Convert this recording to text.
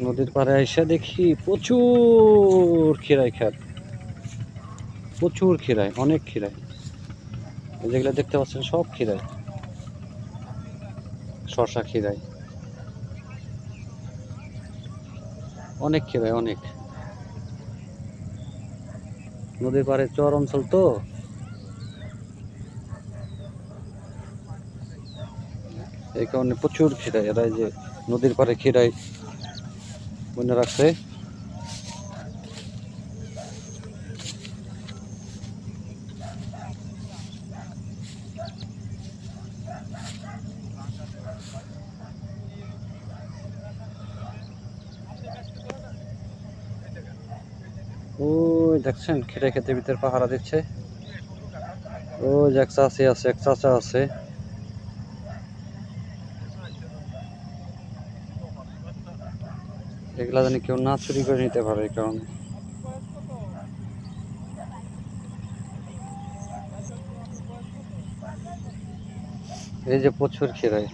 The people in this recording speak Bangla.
নদীর পাড়ে এসে দেখি প্রচুর খিরাই ক্ষেত, প্রচুর খিরাই, অনেক খিরাই। যেগুলো দেখতে পাচ্ছেন সব খিরাই, শশা খিরাই, অনেক খিরাই, অনেক। নদীর পাড়ে চর অঞ্চল তো, এই কারণে প্রচুর খিরাই। এরা যে নদীর পাড়ে খিরাই বনে রাখছে। ওই দেখছেন খিরাই ক্ষেতের ভিতরে পাহারা দিচ্ছে। ওই যে এক চাচি আছে, এক চাচা আছে। এগুলা জানি কেউ না চুরি করে নিতে পারে, এই কারণে। এই যে প্রচুর খিরাই।